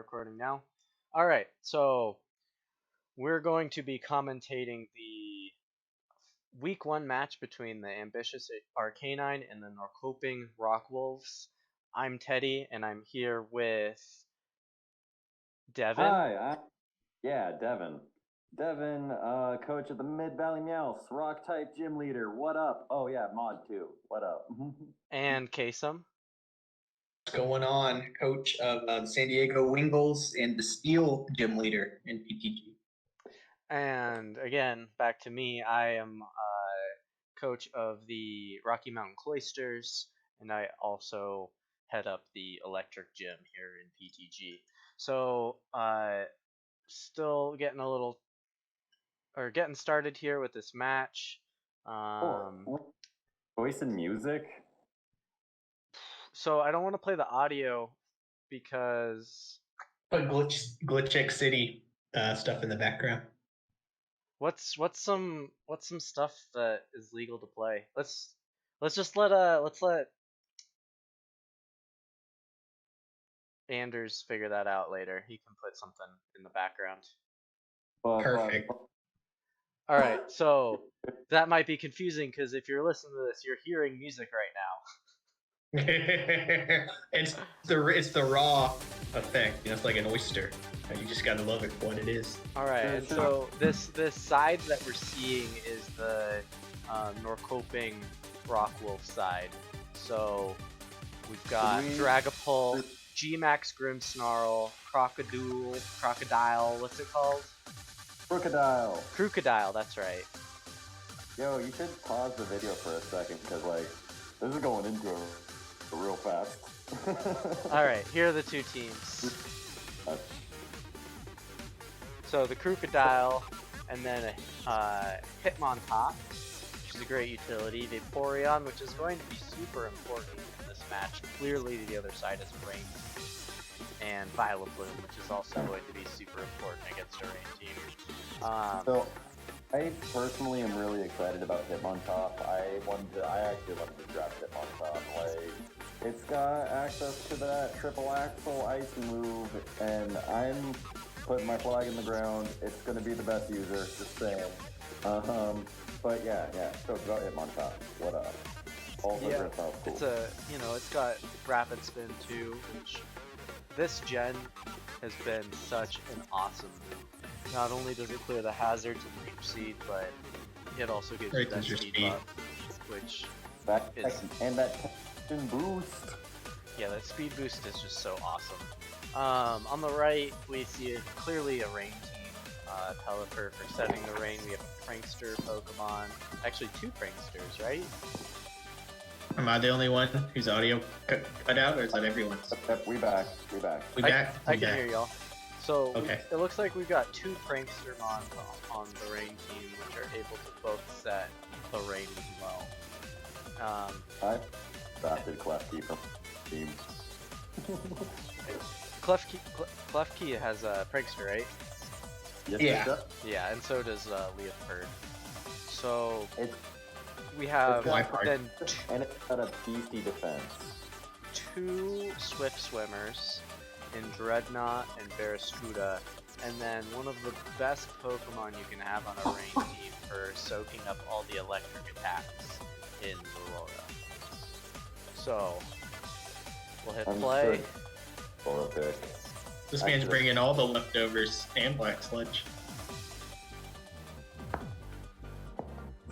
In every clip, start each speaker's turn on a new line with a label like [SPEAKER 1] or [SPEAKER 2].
[SPEAKER 1] recording now. All right, so we're going to be commentating the week one match between the ambitious Arcanine and the Norrköping Rockwolves. I'm Teddy, and I'm here with Devin.
[SPEAKER 2] Hi, Devin. Devin, coach of the Mid Valley Meowths, rock type gym leader. What up? Oh yeah, mod too. What up?
[SPEAKER 1] And Kasem.
[SPEAKER 3] What's going on? Coach of the San Diego Wingles and the Steel gym leader in PTG.
[SPEAKER 1] And again, back to me. I am coach of the Rocky Mountain Cloisters, and I also head up the electric gym here in PTG. So, still getting getting started here with this match.
[SPEAKER 2] Voice and music.
[SPEAKER 1] So I don't want to play the audio because
[SPEAKER 3] Put Glitch X City stuff in the background.
[SPEAKER 1] what's some stuff that is legal to play? Let's let Anders figure that out later. He can put something in the background.
[SPEAKER 3] Perfect.
[SPEAKER 1] All right, so that might be confusing because if you're listening to this, you're hearing music right now.
[SPEAKER 3] it's the raw effect. It's like an oyster. You just gotta love it for what it is.
[SPEAKER 1] All right, and so this side that we're seeing is the Norrköping Rockwolf side. So we've got Dragapult, G-Max Grimmsnarl, Crocodile, what's it called? Crocodile, that's right.
[SPEAKER 2] Yo, you should pause the video for a second because this is going into it real fast.
[SPEAKER 1] All right, here are the two teams. So the Crocodile, and then Hitmontop, which is a great utility. Vaporeon, which is going to be super important in this match. Clearly, the other side is Rain. And Vileplume, which is also going to be super important against a Rain team.
[SPEAKER 2] So, I personally am really excited about Hitmontop. I actually wanted to draft Hitmontop. It's got access to that triple axle ice move, and I'm putting my flag in the ground. It's going to be the best user, just saying. But yeah, so it's about Hitmontop. What up? Also,
[SPEAKER 1] yeah,
[SPEAKER 2] cool.
[SPEAKER 1] It's got Rapid Spin too, which this gen has been such an awesome move. Not only does it clear the hazards and reach seed, but it also gives you that speed buff, which
[SPEAKER 2] and that tension boost.
[SPEAKER 1] Yeah, that speed boost is just so awesome. On the right, we see clearly a Rain team. Pelipper for setting the rain. We have a Prankster Pokemon. Actually, two Pranksters, right?
[SPEAKER 3] Am I the only one whose audio cut out, or is that everyone?
[SPEAKER 2] We back.
[SPEAKER 1] I can hear y'all. So
[SPEAKER 3] okay.
[SPEAKER 1] It looks like we've got two Prankster Mons on the Rain team, which are able to both set the rain as well.
[SPEAKER 2] I drafted Klefki from team.
[SPEAKER 1] Klefki has a Prankster, right?
[SPEAKER 2] Yes,
[SPEAKER 1] Yeah, and so does Leopard. So we have then
[SPEAKER 2] and it's got a beefy defense.
[SPEAKER 1] Two Swift Swimmers in Dreadnought and Barraskewda, and then one of the best Pokemon you can have on a Rain team for soaking up all the electric attacks in Aurora. So we'll hit play.
[SPEAKER 2] Sure.
[SPEAKER 3] This man's bringing all the leftovers and Black Sludge.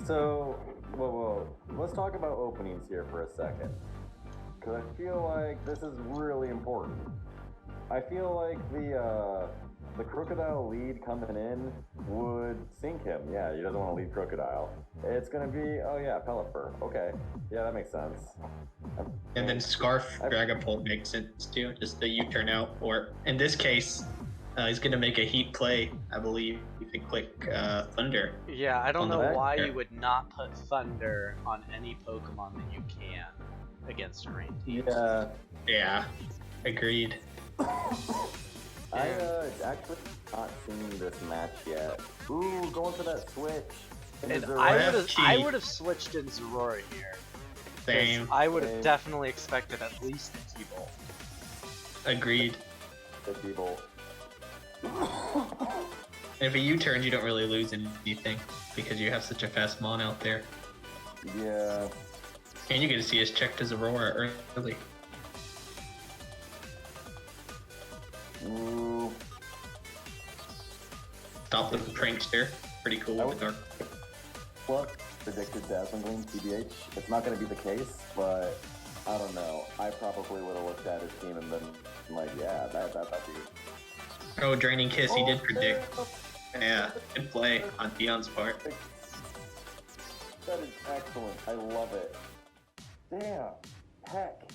[SPEAKER 2] So, whoa. Let's talk about openings here for a second. Because I feel like this is really important. I feel like the Crocodile lead coming in would sink him. Yeah, he doesn't want to lead Crocodile. It's going to be, Pelipper. Okay. Yeah, that makes sense.
[SPEAKER 3] And then Scarf Dragapult makes sense too, just the U-turn out. Or in this case, he's going to make a heat play, I believe. You can click Thunder.
[SPEAKER 1] Yeah, I don't know why you would not put Thunder on any Pokemon that you can against a Rain team.
[SPEAKER 3] Yeah, agreed.
[SPEAKER 2] I actually not seen this match yet. Ooh, going for that switch.
[SPEAKER 1] And I would have switched in Zorora here.
[SPEAKER 3] Same.
[SPEAKER 1] I would have definitely expected at least a T-Bolt.
[SPEAKER 3] Agreed.
[SPEAKER 2] people.
[SPEAKER 3] And if a U-turns, you don't really lose anything because you have such a fast mon out there.
[SPEAKER 2] Yeah.
[SPEAKER 3] And you get to see us checked as Aurora early.
[SPEAKER 2] Ooh.
[SPEAKER 3] Stop the prankster. Pretty cool with Dark.
[SPEAKER 2] What predicted Dazzling Gleam, TBH? It's not going to be the case, but I don't know. I probably would have looked at his team and been like, yeah, that'd be.
[SPEAKER 3] Oh, Draining Kiss, he did predict. Yeah, good play on Dion's part.
[SPEAKER 2] That is excellent. I love it. Damn. Heck.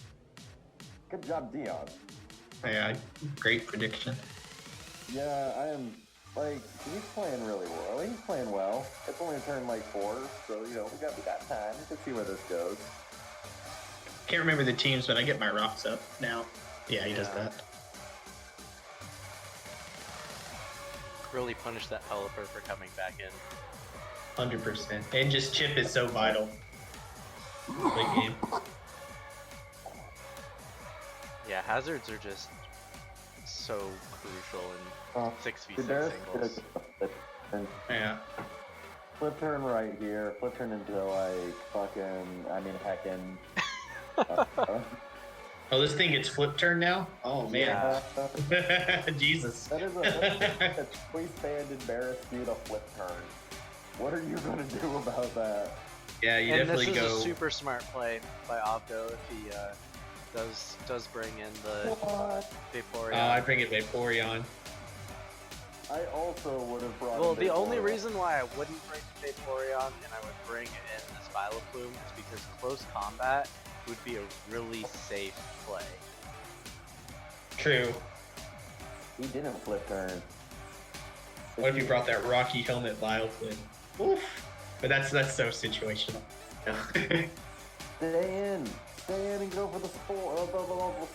[SPEAKER 2] Good job, Dion.
[SPEAKER 3] Yeah, great prediction.
[SPEAKER 2] Yeah, I am. Like, he's playing really well. He's playing well. It's only turn like 4, so we got time to see where this goes.
[SPEAKER 3] Can't remember the teams, but I get my rocks up now. Yeah, he does that.
[SPEAKER 1] Really punish that Pelipper for coming back in.
[SPEAKER 3] 100%. And just chip is so vital. Big game.
[SPEAKER 1] Yeah, hazards are just so crucial in 6v6 singles.
[SPEAKER 3] Yeah.
[SPEAKER 2] Flip turn right here. Flip turn into like heckin'.
[SPEAKER 3] Oh, this thing gets flip turn now? Oh, man.
[SPEAKER 1] Yeah.
[SPEAKER 3] Jesus.
[SPEAKER 2] That is a choice band embarrassed you to flip turn. What are you gonna do about that?
[SPEAKER 3] Yeah, you
[SPEAKER 1] And
[SPEAKER 3] definitely
[SPEAKER 1] this is
[SPEAKER 3] go.
[SPEAKER 1] a super smart play by Obdo if he does bring in the Vaporeon.
[SPEAKER 3] I bring it Vaporeon.
[SPEAKER 2] I also would have brought.
[SPEAKER 1] Well,
[SPEAKER 2] in
[SPEAKER 1] the only
[SPEAKER 2] Vaporeon.
[SPEAKER 1] reason why I wouldn't bring Vaporeon and I would bring in this Vileplume is because close combat would be a really safe play.
[SPEAKER 3] True.
[SPEAKER 2] He didn't flip turn.
[SPEAKER 3] What if you brought that Rocky Helmet Vileplume? Oof. But that's so situational.
[SPEAKER 2] Stay in and go for the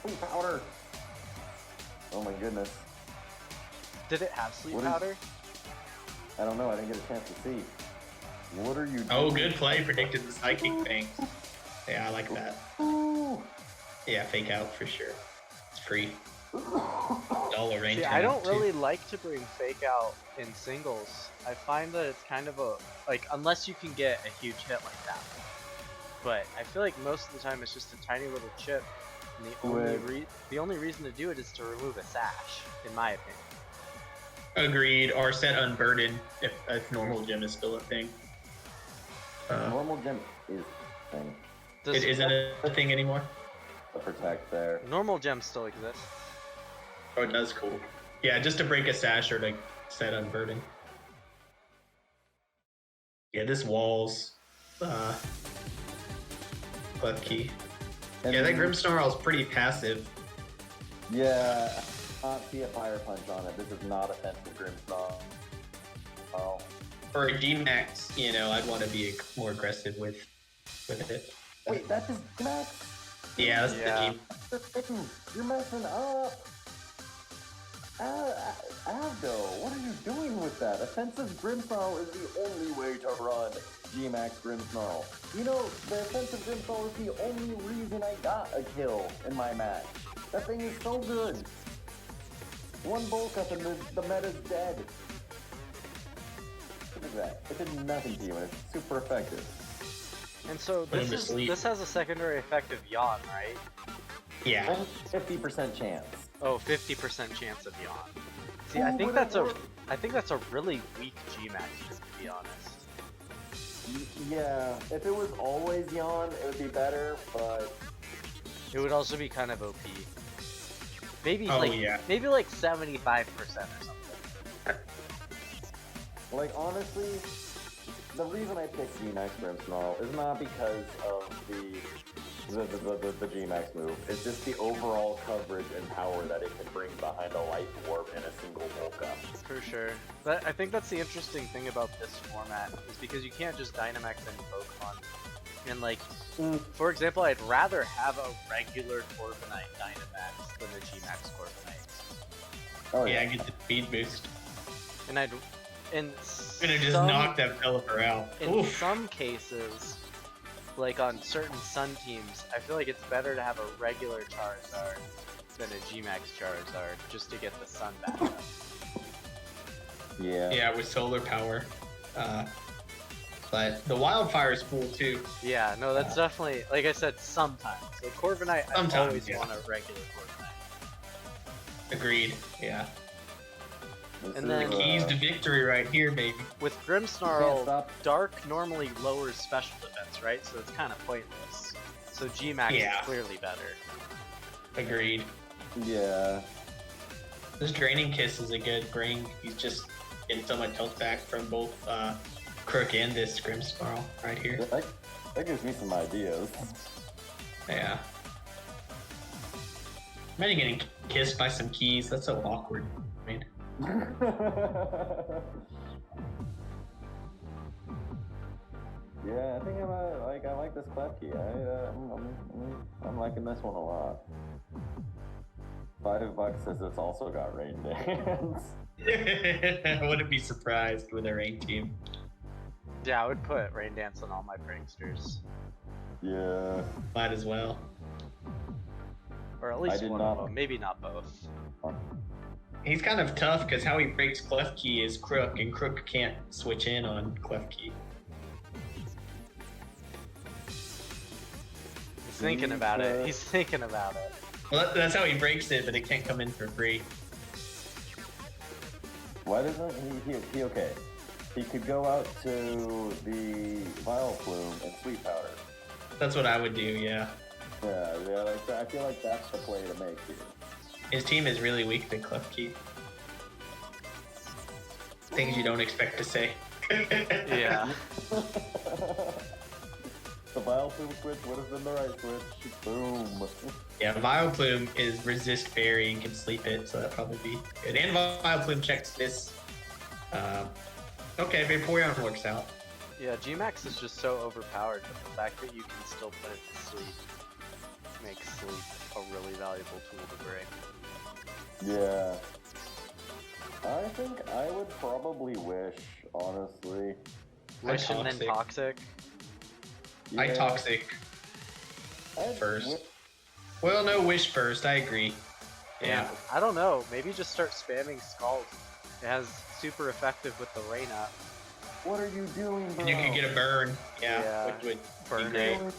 [SPEAKER 2] sleep powder. Oh my goodness.
[SPEAKER 1] Did it have sleep
[SPEAKER 2] What is-
[SPEAKER 1] powder?
[SPEAKER 2] I don't know. I didn't get a chance to see. What are you doing?
[SPEAKER 3] Oh, good play. Predicted the psychic thing. Yeah, I like that.
[SPEAKER 2] Ooh.
[SPEAKER 3] Yeah, fake out for sure. It's free. Dollar range.
[SPEAKER 1] See, I don't really like to bring Fake Out in singles. I find that it's kind of a unless you can get a huge hit like that. But I feel like most of the time it's just a tiny little chip, and the only reason to do it is to remove a sash, in my opinion.
[SPEAKER 3] Agreed. Or set unburden if normal gem is still a thing.
[SPEAKER 2] Normal gem is a thing.
[SPEAKER 3] It isn't a thing anymore.
[SPEAKER 2] The protect there.
[SPEAKER 1] Normal gem still exists.
[SPEAKER 3] Oh, it does. Cool. Yeah, just to break a sash or to set unburden. Yeah, this walls. Clef key.
[SPEAKER 2] And
[SPEAKER 3] Yeah, that
[SPEAKER 2] then-
[SPEAKER 3] Grimmsnarl is pretty passive.
[SPEAKER 2] Yeah, see a fire punch on it. This is not offensive Grimmsnarl. Oh.
[SPEAKER 3] For a G-Max, I'd want to be more aggressive with it.
[SPEAKER 2] Wait, that's just Max?
[SPEAKER 3] Yeah, that's
[SPEAKER 1] Yeah.
[SPEAKER 3] the G.
[SPEAKER 2] You're messing up. Avdo, what are you doing with that? Offensive Grimmsnarl is the only way to run G-Max Grimmsnarl. The offensive Grimmsnarl is the only reason I got a kill in my match. That thing is so good. One bulk up and the meta's dead. Look at that. It did nothing to you and it's super effective.
[SPEAKER 1] And so
[SPEAKER 3] Put him to sleep.
[SPEAKER 1] this has a secondary effect of Yawn, right?
[SPEAKER 3] Yeah.
[SPEAKER 2] Only 50% chance.
[SPEAKER 1] Oh, 50% chance of Yawn. See,
[SPEAKER 2] Ooh,
[SPEAKER 1] I think
[SPEAKER 2] but it
[SPEAKER 1] that's a really weak G-Max, to be honest.
[SPEAKER 2] Yeah, if it was always Yawn, it would be better, but
[SPEAKER 1] It would also be kind of OP. Maybe maybe like 75% or something.
[SPEAKER 2] like honestly, the reason I picked G-Max Grimmsnarl is not because of the G-Max move. It's just the overall coverage and power that it can bring behind a Life Orb and a single bulk up.
[SPEAKER 1] For sure. I think that's the interesting thing about this format, is because you can't just Dynamax any Pokemon. And for example, I'd rather have a regular Corviknight Dynamax than a G-Max Corviknight.
[SPEAKER 2] Oh
[SPEAKER 3] Yeah, get the speed boost.
[SPEAKER 1] And
[SPEAKER 3] And it just knocked that Pelipper out.
[SPEAKER 1] In
[SPEAKER 3] Oof.
[SPEAKER 1] some cases, like on certain Sun teams, I feel like it's better to have a regular Charizard than a G-Max Charizard just to get the sun back up.
[SPEAKER 2] Yeah.
[SPEAKER 3] Yeah, with solar power. But the wildfire is cool too.
[SPEAKER 1] Yeah, no, that's definitely, like I said, sometimes. Like Corviknight, I
[SPEAKER 3] Sometimes,
[SPEAKER 1] always
[SPEAKER 3] yeah.
[SPEAKER 1] want a regular Corviknight.
[SPEAKER 3] Agreed. Yeah.
[SPEAKER 2] This
[SPEAKER 1] And
[SPEAKER 2] is,
[SPEAKER 1] then-
[SPEAKER 3] The keys to victory right here, baby.
[SPEAKER 1] With
[SPEAKER 2] Can't
[SPEAKER 1] Grimmsnarl,
[SPEAKER 2] stop.
[SPEAKER 1] Dark normally lowers special defense, right? So it's kind of pointless. So G-Max
[SPEAKER 3] Yeah.
[SPEAKER 1] is clearly better.
[SPEAKER 3] Agreed.
[SPEAKER 2] Yeah.
[SPEAKER 3] This Draining Kiss is a good bring. He's just getting so much health back from both Crook and this Grimmsnarl right here.
[SPEAKER 2] That gives me some ideas.
[SPEAKER 3] Yeah. Imagine getting kissed by some keys. That's so awkward. I mean,
[SPEAKER 2] Yeah, I think I like this Klefki. I'm liking this one a lot. $5 says it's also got Rain Dance.
[SPEAKER 3] I wouldn't be surprised with a rain team.
[SPEAKER 1] Yeah, I would put Rain Dance on all my pranksters.
[SPEAKER 2] Yeah.
[SPEAKER 3] Might as well.
[SPEAKER 1] Or at
[SPEAKER 2] I
[SPEAKER 1] least
[SPEAKER 2] did
[SPEAKER 1] one
[SPEAKER 2] not-
[SPEAKER 1] of them, maybe not both.
[SPEAKER 3] He's kind of tough because how he breaks Klefki is Crook, and Crook can't switch in on Klefki.
[SPEAKER 1] He's thinking about it. He's thinking about it.
[SPEAKER 3] Well, that's how he breaks it, but it can't come in for free.
[SPEAKER 2] Why doesn't he okay? He could go out to the Vileplume and Sweet Powder.
[SPEAKER 3] That's what I would do, yeah.
[SPEAKER 2] Yeah, like, I feel like that's the play to make here.
[SPEAKER 3] His team is really weak to Klefki. Things you don't expect to say.
[SPEAKER 1] Yeah.
[SPEAKER 2] The Vileplume switch would have been the right switch. Boom.
[SPEAKER 3] Yeah, Vileplume is resist fairy and can sleep it, so that'd probably be good. And Vileplume checks this. Okay, Vaporeon works out.
[SPEAKER 1] Yeah, G-Max is just so overpowered, but the fact that you can still put it to sleep makes sleep a really valuable tool to bring.
[SPEAKER 2] Yeah. I think I would probably wish, honestly.
[SPEAKER 1] Wish and then Toxic.
[SPEAKER 3] I
[SPEAKER 2] Yeah,
[SPEAKER 3] Toxic
[SPEAKER 2] I'd
[SPEAKER 3] first.
[SPEAKER 2] wi-
[SPEAKER 3] Well, no, Wish first, I agree. Yeah.
[SPEAKER 1] I don't know, maybe just start spamming Scald. It has super effective with the rain up.
[SPEAKER 2] What are you doing, bro?
[SPEAKER 3] And you could get a burn. Yeah,
[SPEAKER 1] Yeah.
[SPEAKER 3] which would
[SPEAKER 1] Burn
[SPEAKER 3] be great.
[SPEAKER 1] it.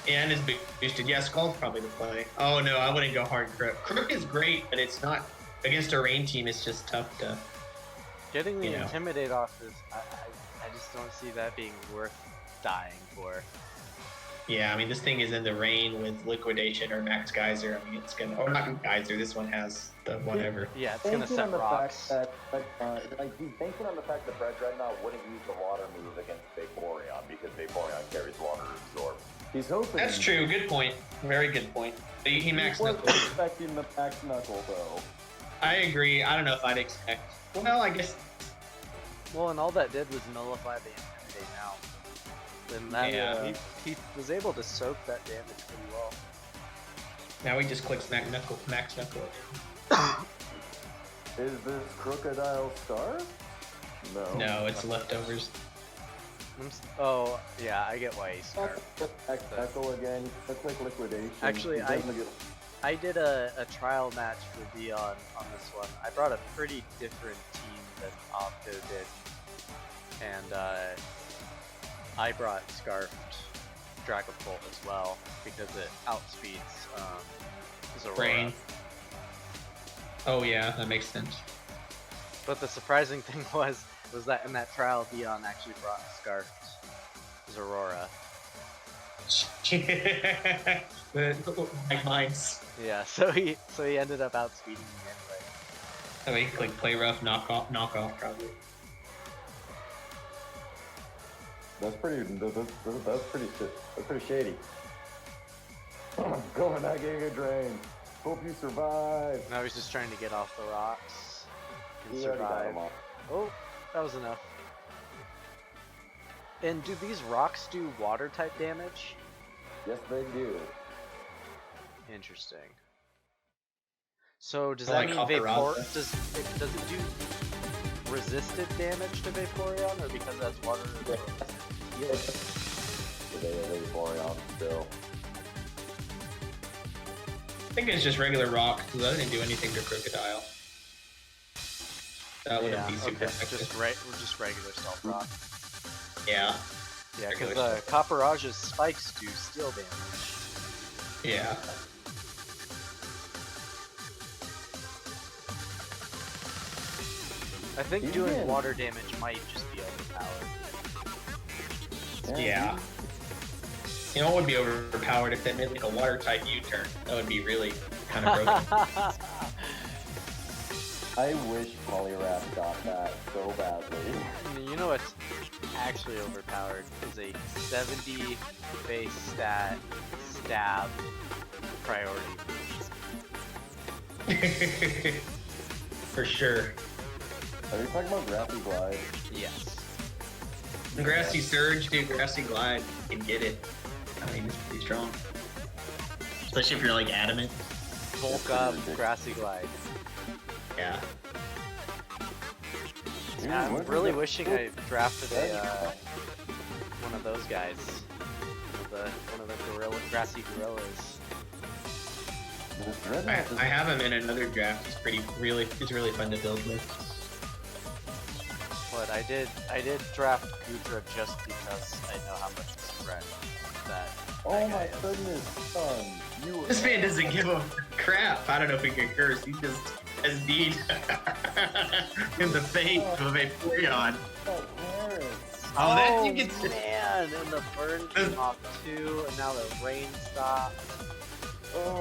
[SPEAKER 3] And is boosted. Yeah, Skull's probably the play. Oh no, I wouldn't go hard Crook. Crook is great, but it's not against a rain team. It's just tough to.
[SPEAKER 1] Getting the
[SPEAKER 3] You know.
[SPEAKER 1] Intimidate off is, I just don't see that being worth dying for.
[SPEAKER 3] Yeah, I mean this thing is in the rain with Liquidation or Max Geyser. I mean it's gonna, or not Geyser. This one has the whatever.
[SPEAKER 1] Yeah, it's gonna
[SPEAKER 2] Banking
[SPEAKER 1] set
[SPEAKER 2] on the
[SPEAKER 1] rocks.
[SPEAKER 2] fact that, like, he's banking on the fact that Fred Dreadnought wouldn't use the water move against Vaporeon because Vaporeon carries water absorb. He's hoping.
[SPEAKER 3] That's true. Good point. Very good point. He maxed
[SPEAKER 2] He wasn't
[SPEAKER 3] Knuckle.
[SPEAKER 2] expecting the Max Knuckle though.
[SPEAKER 3] I agree. I don't know if I'd expect. Well, I guess.
[SPEAKER 1] Well, and all that did was nullify the Intimidate now. Then that,
[SPEAKER 3] Yeah.
[SPEAKER 1] he was able to soak that damage pretty well.
[SPEAKER 3] Now he just clicks Max Knuckle. Max Knuckle.
[SPEAKER 2] Is this Crocodile Scarf? No.
[SPEAKER 3] No, it's leftovers.
[SPEAKER 1] Oh, yeah, I get why he's smart.
[SPEAKER 2] Max Knuckle again. A quick liquidation.
[SPEAKER 1] Actually,
[SPEAKER 2] He doesn't get-
[SPEAKER 1] I did a trial match for Dion on this one. I brought a pretty different team than Opto did. And I brought Scarfed Dragapult as well because it outspeeds Zorora.
[SPEAKER 3] Brain. Oh yeah, that makes sense.
[SPEAKER 1] But the surprising thing was that in that trial Dion actually brought Scarfed Zorora.
[SPEAKER 3] Like mines.
[SPEAKER 1] Yeah, so he ended up outspeeding me anyway.
[SPEAKER 3] I mean, like play rough, knock off, probably.
[SPEAKER 2] That's pretty. That's pretty shady. Going that Giga Drain. Hope you survive.
[SPEAKER 1] Now he's just trying to get off the rocks and
[SPEAKER 2] He already got
[SPEAKER 1] survive.
[SPEAKER 2] him off.
[SPEAKER 1] Oh, that was enough. And do these rocks do water type damage?
[SPEAKER 2] Yes, they do.
[SPEAKER 1] Interesting. So does
[SPEAKER 3] I
[SPEAKER 1] that
[SPEAKER 3] like
[SPEAKER 1] mean
[SPEAKER 3] Hopperata.
[SPEAKER 1] does it do resisted damage to Vaporeon, or because it has water?
[SPEAKER 2] They Vaporeon still.
[SPEAKER 3] I think it's just regular rock because I didn't do anything to crocodile. That wouldn't be super effective.
[SPEAKER 1] Just regular stealth rock.
[SPEAKER 3] Yeah.
[SPEAKER 1] Yeah, because
[SPEAKER 3] Regular
[SPEAKER 1] Copperage's spikes do steel damage.
[SPEAKER 3] Yeah.
[SPEAKER 1] I think doing water damage might just be overpowered.
[SPEAKER 3] Yeah. You know what would be overpowered if they made like a water type U-turn? That would be really kind of broken.
[SPEAKER 2] I wish Poliwrath got that so badly.
[SPEAKER 1] You know what's actually overpowered is a 70 base stat stab priority.
[SPEAKER 3] For sure.
[SPEAKER 2] Are you talking about Grassy Glide?
[SPEAKER 1] Yes.
[SPEAKER 3] Grassy Surge, dude, Grassy Glide, you can get it. I mean, it's pretty strong. Especially if you're like adamant.
[SPEAKER 1] Bulk up, Grassy Glide.
[SPEAKER 3] Yeah.
[SPEAKER 2] Dude,
[SPEAKER 1] I'm really wishing I drafted one of those guys. One of the grassy gorillas.
[SPEAKER 3] I have him in another draft. He's really fun to build with.
[SPEAKER 1] But I did draft Gudra just because I know how much of a threat that.
[SPEAKER 2] Oh my goodness, son!
[SPEAKER 3] This man doesn't give a crap. I don't know if he can curse. He just has need in the face of a Vaporeon. Oh, that you can.
[SPEAKER 1] Man, and the burn came off too, and now the rain stopped.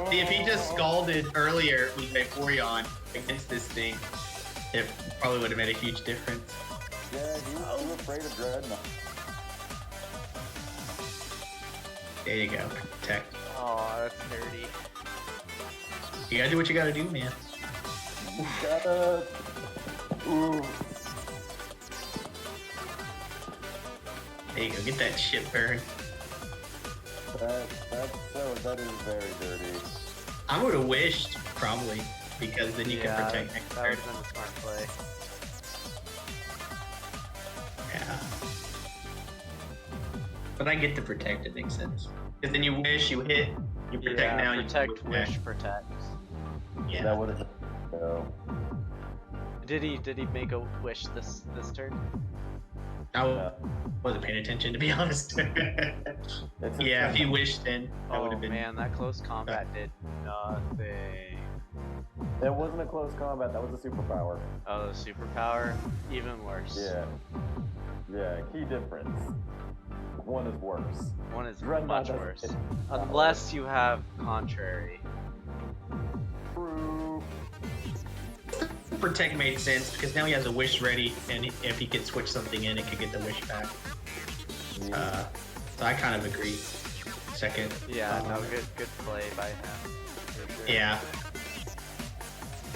[SPEAKER 3] See, if he just scalded earlier with Vaporeon against this thing, it probably would have made a huge difference.
[SPEAKER 2] Yeah, he was too afraid of Dreadnought.
[SPEAKER 3] There you go, protect.
[SPEAKER 1] Oh, that's dirty.
[SPEAKER 3] You gotta do what you gotta do, man.
[SPEAKER 2] You gotta. Ooh.
[SPEAKER 3] There you go, get that shit burned.
[SPEAKER 2] That is very dirty.
[SPEAKER 3] I would have wished, probably, because then you can protect next
[SPEAKER 1] that
[SPEAKER 3] turn.
[SPEAKER 1] would have been a smart play.
[SPEAKER 3] Yeah. But I get the protect, it makes sense. Because then you wish, you hit, you protect now,
[SPEAKER 1] protect,
[SPEAKER 3] you
[SPEAKER 1] wish, protect.
[SPEAKER 3] Yeah.
[SPEAKER 2] That would have. No.
[SPEAKER 1] Did he make a wish this turn?
[SPEAKER 3] I wasn't paying attention, to be honest. Yeah, if he wished, then that would
[SPEAKER 1] Oh
[SPEAKER 3] have been.
[SPEAKER 1] man, that close combat did nothing.
[SPEAKER 2] That wasn't a close combat. That was a superpower.
[SPEAKER 1] Oh, the superpower, even worse.
[SPEAKER 2] Yeah. Yeah. Key difference. One is worse.
[SPEAKER 1] One is
[SPEAKER 2] Dreadnought
[SPEAKER 1] much
[SPEAKER 2] doesn't
[SPEAKER 1] worse.
[SPEAKER 2] hit.
[SPEAKER 1] Unless you have contrary.
[SPEAKER 2] True.
[SPEAKER 3] Protect made sense because now he has a wish ready, and if he could switch something in, it could get the wish back.
[SPEAKER 2] Yeah.
[SPEAKER 3] So I kind of agree. Second.
[SPEAKER 1] Yeah, no, good play by him. For sure.
[SPEAKER 3] Yeah.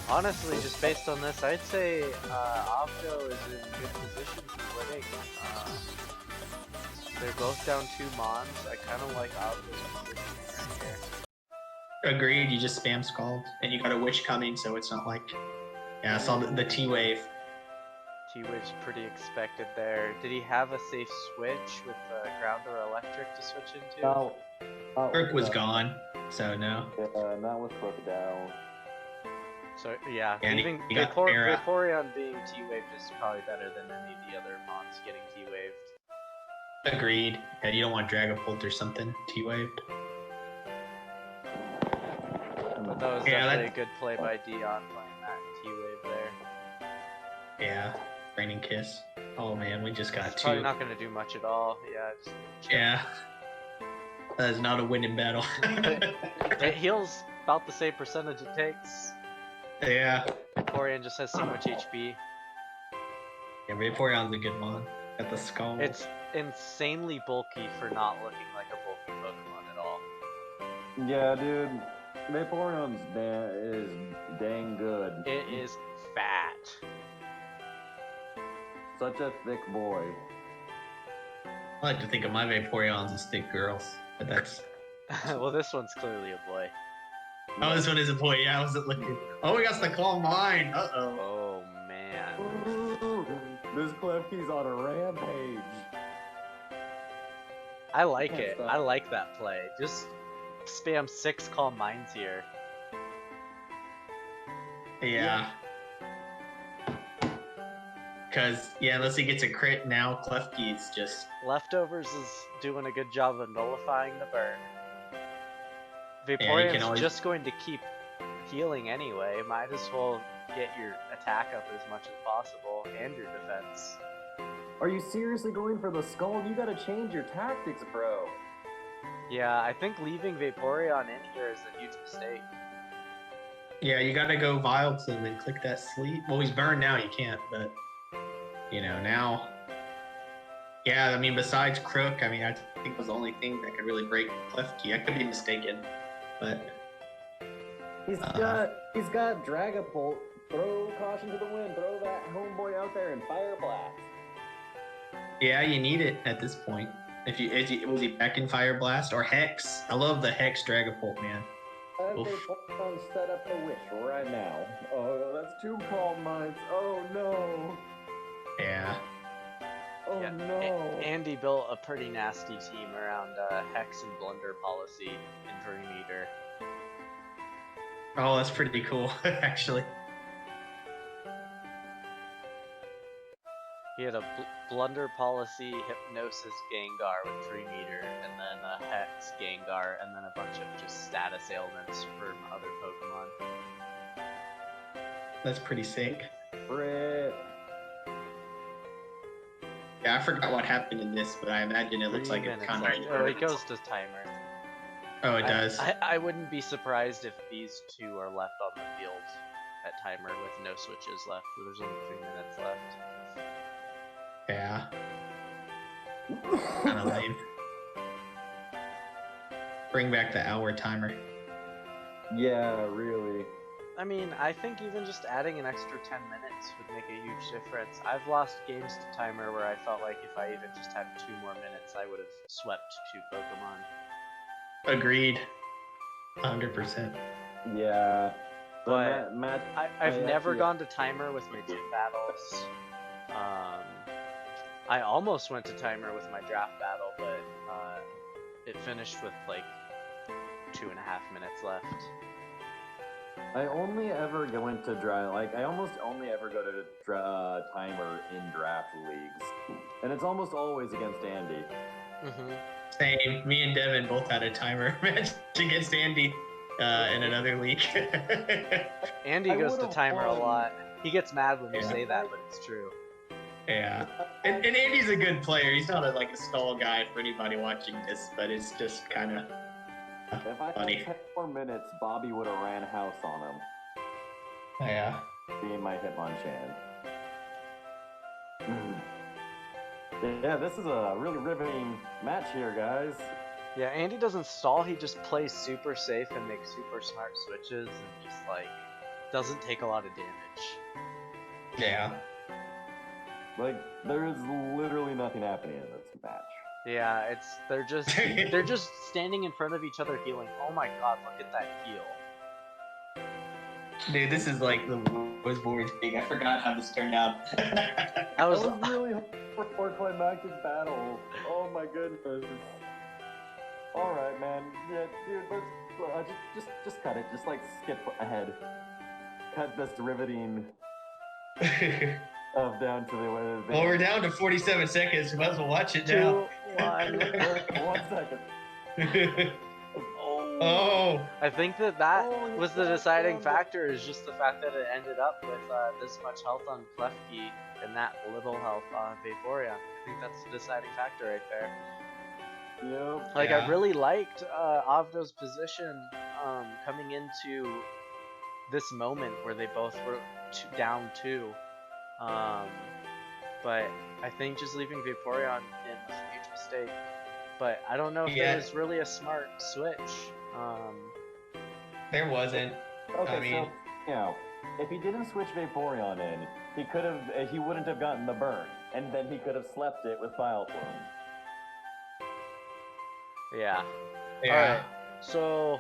[SPEAKER 1] Honestly, just based on this, I'd say Opto is in good position for winning. They're both down 2 Mons. I kind of like Opto's positioning right here.
[SPEAKER 3] Agreed. You just spam Scald, and you got a wish coming, so it's not like. Yeah, I saw the T-Wave.
[SPEAKER 1] T-Wave's pretty expected there. Did he have a safe switch with ground or electric to switch into?
[SPEAKER 2] No.
[SPEAKER 3] Kirk was gone, so no.
[SPEAKER 2] Yeah, and that was Crocodile.
[SPEAKER 1] So yeah,
[SPEAKER 3] And
[SPEAKER 1] even
[SPEAKER 3] he got Era.
[SPEAKER 1] Vaporeon being T-Waved is probably better than any of the other Mons getting T-Waved.
[SPEAKER 3] Agreed. Yeah, you don't want Dragapult or something T-Waved.
[SPEAKER 1] But that was definitely a good play by Dion playing that T-Wave there.
[SPEAKER 3] Yeah, Raining Kiss. Oh man, we just got
[SPEAKER 1] It's
[SPEAKER 3] two.
[SPEAKER 1] probably not going to do much at all. Yeah.
[SPEAKER 3] Yeah. That is not a winning battle.
[SPEAKER 1] It heals about the same percentage it takes.
[SPEAKER 3] Yeah.
[SPEAKER 1] Vaporeon just has so much HP.
[SPEAKER 3] Yeah, Vaporeon's a good one. Got the skull.
[SPEAKER 1] It's insanely bulky for not looking like a bulky Pokemon at all.
[SPEAKER 2] Yeah, dude. Vaporeon's is dang good.
[SPEAKER 1] It is fat.
[SPEAKER 2] Such a thick boy.
[SPEAKER 3] I like to think of my Vaporeons as thick girls, but that's.
[SPEAKER 1] Well, this one's clearly a boy.
[SPEAKER 3] Oh, this one is a boy. Yeah, I wasn't looking. Oh, we got the Calm Mind. Uh-oh.
[SPEAKER 1] Oh, man.
[SPEAKER 2] This Klefki's on a rampage.
[SPEAKER 1] I like it. I like that play. Just spam 6 Calm Minds here.
[SPEAKER 3] Yeah. Because, unless he gets a crit now, Klefki's just...
[SPEAKER 1] Leftovers is doing a good job of nullifying the burn.
[SPEAKER 3] he can
[SPEAKER 1] Vaporeon's
[SPEAKER 3] always...
[SPEAKER 1] just going to keep healing anyway. Might as well get your attack up as much as possible and your defense.
[SPEAKER 2] Are you seriously going for the skull? You gotta change your tactics, bro.
[SPEAKER 1] Yeah, I think leaving Vaporeon in here is a huge mistake.
[SPEAKER 3] Yeah, you gotta go Vile to him and click that sleep. Well, he's burned now, you can't, but... now... Yeah, I mean, besides Crook, I think was the only thing that could really break Klefki. I could be mistaken, but...
[SPEAKER 2] He's got Dragapult. Throw caution to the wind. Throw that homeboy out there and Fire Blast.
[SPEAKER 3] Yeah, you need it at this point. Was he back in Fire Blast or Hex? I love the Hex Dragapult, man.
[SPEAKER 2] They set up the wish right now. Oh, that's two Calm Minds. Oh no.
[SPEAKER 3] Yeah.
[SPEAKER 2] Oh
[SPEAKER 1] yeah.
[SPEAKER 2] no.
[SPEAKER 1] Andy built a pretty nasty team around Hex and Blunder Policy and Dream Eater.
[SPEAKER 3] Oh, that's pretty cool, actually.
[SPEAKER 1] He had a Blunder Policy, Hypnosis Gengar with Dream Eater, and then a Hex Gengar, and then a bunch of just status ailments from other Pokemon.
[SPEAKER 3] That's pretty sick.
[SPEAKER 2] Brit.
[SPEAKER 3] Yeah, I forgot what happened in this, but I imagine it looks like it's kind of...
[SPEAKER 1] Oh, it goes to timer.
[SPEAKER 3] Oh, it does.
[SPEAKER 1] I wouldn't be surprised if these two are left on the field at timer with no switches left. There's only 3 minutes left.
[SPEAKER 3] Yeah. Kind of lame. Bring back the hour timer.
[SPEAKER 2] Yeah, really.
[SPEAKER 1] I mean, I think even just adding an extra 10 minutes would make a huge difference. I've lost games to timer where I felt like if I even just had 2 more minutes, I would have swept 2 Pokemon.
[SPEAKER 3] Agreed. 100%.
[SPEAKER 2] Yeah.
[SPEAKER 1] But I've never gone to timer with my gym battles. I almost went to timer with my draft battle, but it finished with like 2.5 minutes left.
[SPEAKER 2] I only ever go into I almost only ever go to timer in draft leagues, and it's almost always against Andy.
[SPEAKER 1] Mm-hmm.
[SPEAKER 3] Same. Me and Devin both had a timer match against Andy in another league.
[SPEAKER 1] Andy goes to timer a lot. He gets mad when you say that, but it's true.
[SPEAKER 3] Yeah, and Andy's a good player. He's not like a stall guy for anybody watching this, but it's just kind of
[SPEAKER 2] if I
[SPEAKER 3] funny.
[SPEAKER 2] had 10 more minutes, Bobby would have ran house on him.
[SPEAKER 3] Yeah.
[SPEAKER 2] Being my Hitmonchan. Yeah, this is a really riveting match here, guys.
[SPEAKER 1] Yeah, Andy doesn't stall. He just plays super safe and makes super smart switches and just like doesn't take a lot of damage.
[SPEAKER 3] Yeah.
[SPEAKER 2] Like, there is literally nothing happening in this match.
[SPEAKER 1] Yeah, they're just standing in front of each other healing. Oh my god, look at that heal.
[SPEAKER 3] Dude, this is like the was boring thing. I forgot how this turned out.
[SPEAKER 1] I was
[SPEAKER 2] really hoping for climactic battle. Oh my goodness. Alright, man. Yeah, dude, let's just cut it. Just like skip ahead. Cut this riveting down to the way.
[SPEAKER 3] Well, we're down to 47 seconds. We might as well watch it now.
[SPEAKER 1] 2, 1.
[SPEAKER 2] 1 second.
[SPEAKER 3] Oh.
[SPEAKER 1] I think that was the deciding factor, is just the fact that it ended up with this much health on Klefki and that little health on Vaporeon. I think that's the deciding factor right there.
[SPEAKER 2] Yep.
[SPEAKER 1] Like,
[SPEAKER 3] Yeah.
[SPEAKER 1] I really liked Avdo's position coming into this moment where they both were down 2. But I think just leaving Vaporeon in was a huge mistake. But I don't know if it was really a smart switch.
[SPEAKER 3] There wasn't.
[SPEAKER 2] Okay,
[SPEAKER 3] I mean,
[SPEAKER 2] so if he didn't switch Vaporeon in, he wouldn't have gotten the burn, and then he could have slept it with Vile Plume.
[SPEAKER 1] Yeah.
[SPEAKER 3] yeah.
[SPEAKER 1] Alright, so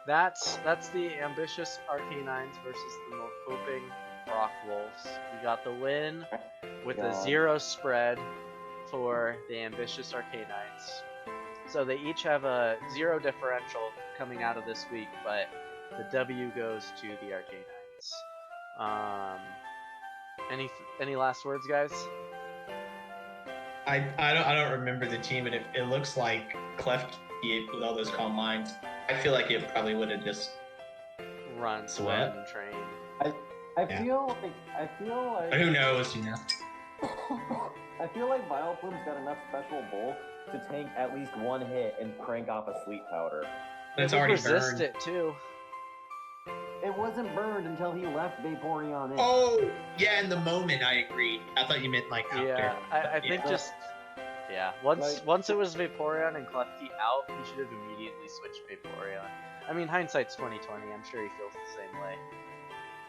[SPEAKER 1] that's the ambitious Arcanines versus the Norrköping Rockwolves. We got the win with a 0 spread for the ambitious Arcanines. So they each have a 0 differential coming out of this week, but the W goes to the Arcanines. Um, any last words, guys?
[SPEAKER 3] I don't remember the team, but it looks like Klefki with all those calm lines. I feel like it probably would have just
[SPEAKER 1] Run,
[SPEAKER 3] swept.
[SPEAKER 1] train.
[SPEAKER 2] I
[SPEAKER 3] Yeah.
[SPEAKER 2] feel like
[SPEAKER 3] But who knows, you know?
[SPEAKER 2] I feel like Vileplume's got enough special bulk to tank at least one hit and crank off a sleep powder.
[SPEAKER 3] But it's
[SPEAKER 1] It would
[SPEAKER 3] already
[SPEAKER 1] resist
[SPEAKER 3] burned.
[SPEAKER 1] it too.
[SPEAKER 2] It wasn't burned until he left Vaporeon in.
[SPEAKER 3] Oh, yeah, in the moment I agree. I thought you meant like after.
[SPEAKER 1] Yeah, I think
[SPEAKER 3] Yeah.
[SPEAKER 1] just once
[SPEAKER 2] Like-
[SPEAKER 1] it was Vaporeon and Klefki out, he should have immediately switched Vaporeon. I mean, hindsight's 2020. I'm sure he feels the same way.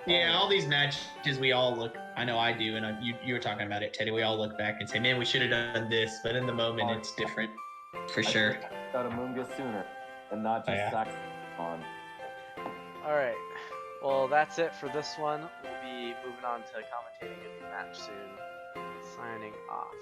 [SPEAKER 3] Yeah, all these matches we all look. I know I do, and you were talking about it, Teddy. We all look back and say, "Man, we should have done this," but in the moment, it's different, for sure.
[SPEAKER 2] Got a Moongus sooner, and not just sack on.
[SPEAKER 1] All right. Well, that's it for this one. We'll be moving on to commentating a match soon. Signing off.